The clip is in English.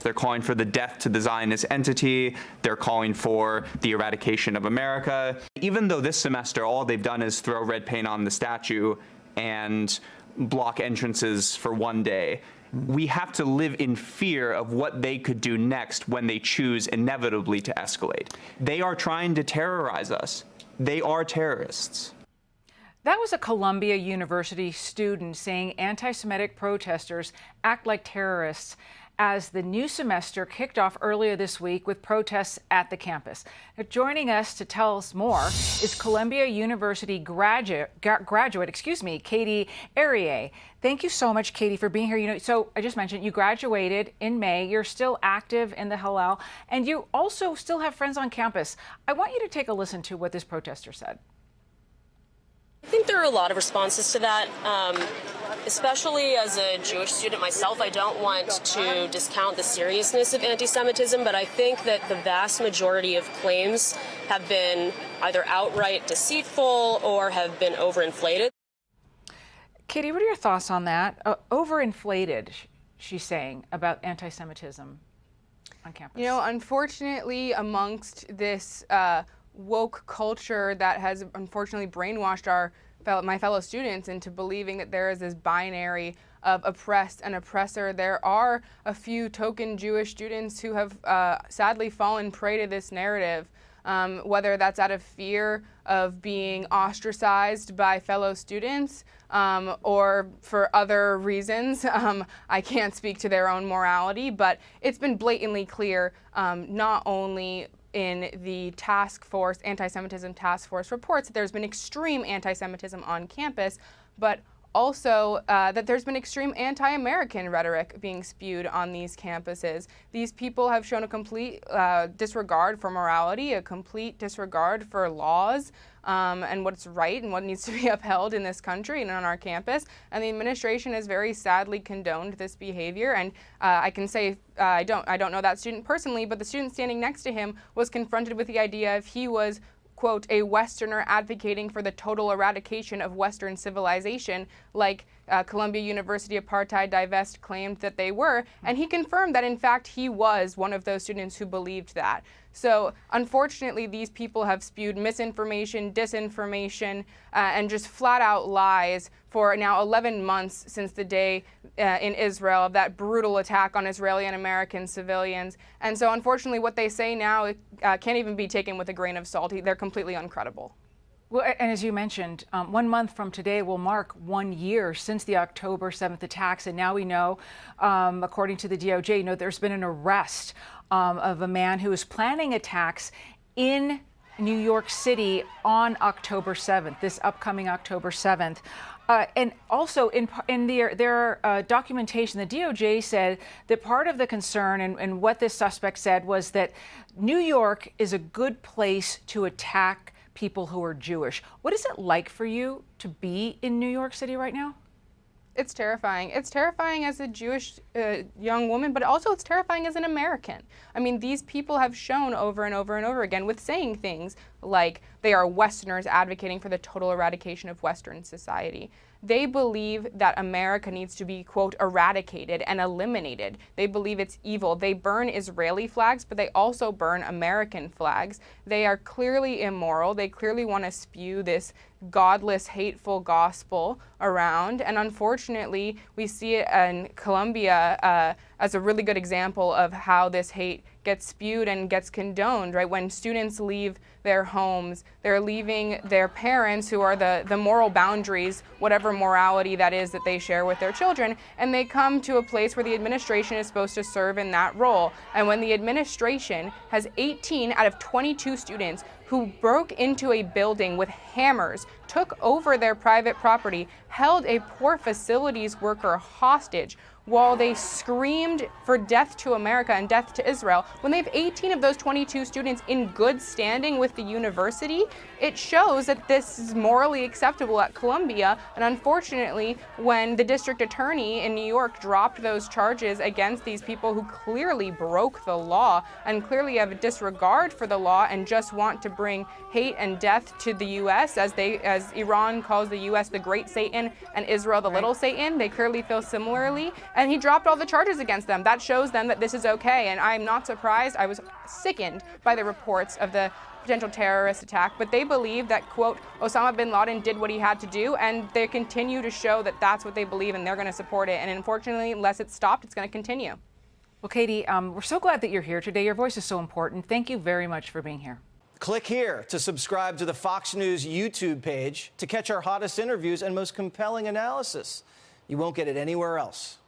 They're calling for the death to the Zionist entity. They're calling for the eradication of America. Even though this semester all they've done is throw red paint on the statue and block entrances for one day, we have to live in fear of what they could do next when they choose inevitably to escalate. They are trying to terrorize us. They are terrorists. That was a Columbia University student saying anti-Semitic protesters act like terrorists as the new semester kicked off earlier this week with protests at the campus. Now, joining us to tell us more is Columbia University graduate, Katie Aryeh. Thank you so much, Katie, for being here. So I just mentioned you graduated in May. You're still active in the Hillel, and you also still have friends on campus. I want you to take a listen to what this protester said. I think there are a lot of responses to that, especially as a Jewish student myself. I don't want to discount the seriousness of anti-Semitism, but I think that the vast majority of claims have been either outright deceitful or have been overinflated. Katie, what are your thoughts on that? Overinflated, she's saying, about anti-Semitism on campus. You know, unfortunately, amongst this woke culture that has unfortunately brainwashed my fellow students into believing that there is this binary of oppressed and oppressor, there are a few token Jewish students who have sadly fallen prey to this narrative, whether that's out of fear of being ostracized by fellow students or for other reasons. I can't speak to their own morality, but it's been blatantly clear, not only in the task force, anti-Semitism task force reports, that there's been extreme anti-Semitism on campus, but also that there's been extreme anti-American rhetoric being spewed on these campuses. These people have shown a complete disregard for morality, a complete disregard for laws, and what's right and what needs to be upheld in this country and on our campus. And the administration has very sadly condoned this behavior. And I can say I don't know that student personally, but the student standing next to him was confronted with the idea if he was, quote, a Westerner advocating for the total eradication of Western civilization, like Columbia University apartheid divest claimed that they were, and he confirmed that in fact he was one of those students who believed that. So unfortunately, these people have spewed misinformation, disinformation, and just flat out lies for now 11 months since the day in Israel of that brutal attack on Israeli and American civilians. And so unfortunately, what they say now can't even be taken with a grain of salt. They're completely uncredible. Well, and as you mentioned, 1 month from today will mark 1 year since the October 7th attacks. And now we know, according to the DOJ, there's been an arrest of a man who was planning attacks in New York City on October 7th, this upcoming October 7th. And also in their documentation, the DOJ said that part of the concern and what this suspect said was that New York is a good place to attack people who are Jewish. What is it like for you to be in New York City right now? It's terrifying. It's terrifying as a Jewish young woman, but also it's terrifying as an American. I mean, these people have shown over and over and over again with saying things like they are Westerners advocating for the total eradication of Western society. They believe that America needs to be, quote, eradicated and eliminated. They believe it's evil. They burn Israeli flags, but they also burn American flags. They are clearly immoral. They clearly want to spew this godless, hateful gospel around. And unfortunately, we see it in Columbia as a really good example of how this hate gets spewed and gets condoned, right? When students leave their homes, they're leaving their parents, who are the moral boundaries, whatever morality that is that they share with their children, and they come to a place where the administration is supposed to serve in that role. And when the administration has 18 out of 22 students who broke into a building with hammers, took over their private property, held a poor facilities worker hostage, while they screamed for death to America and death to Israel, when they have 18 of those 22 students in good standing with the university, it shows that this is morally acceptable at Columbia. And unfortunately, when the district attorney in New York dropped those charges against these people who clearly broke the law and clearly have a disregard for the law and just want to bring hate and death to the U.S., as Iran calls the U.S. the Great Satan and Israel the Little Satan, they clearly feel similarly. and he dropped all the charges against them. That shows them that this is okay, and I'm not surprised. I was sickened by the reports of the potential terrorist attack, but they believe that, quote, Osama bin Laden did what he had to do, and they continue to show that that's what they believe, and they're going to support it. And unfortunately, unless it's stopped, it's going to continue. Well, Katie, we're so glad that you're here today. Your voice is so important. Thank you very much for being here. Click here to subscribe to the Fox News YouTube page to catch our hottest interviews and most compelling analysis. You won't get it anywhere else.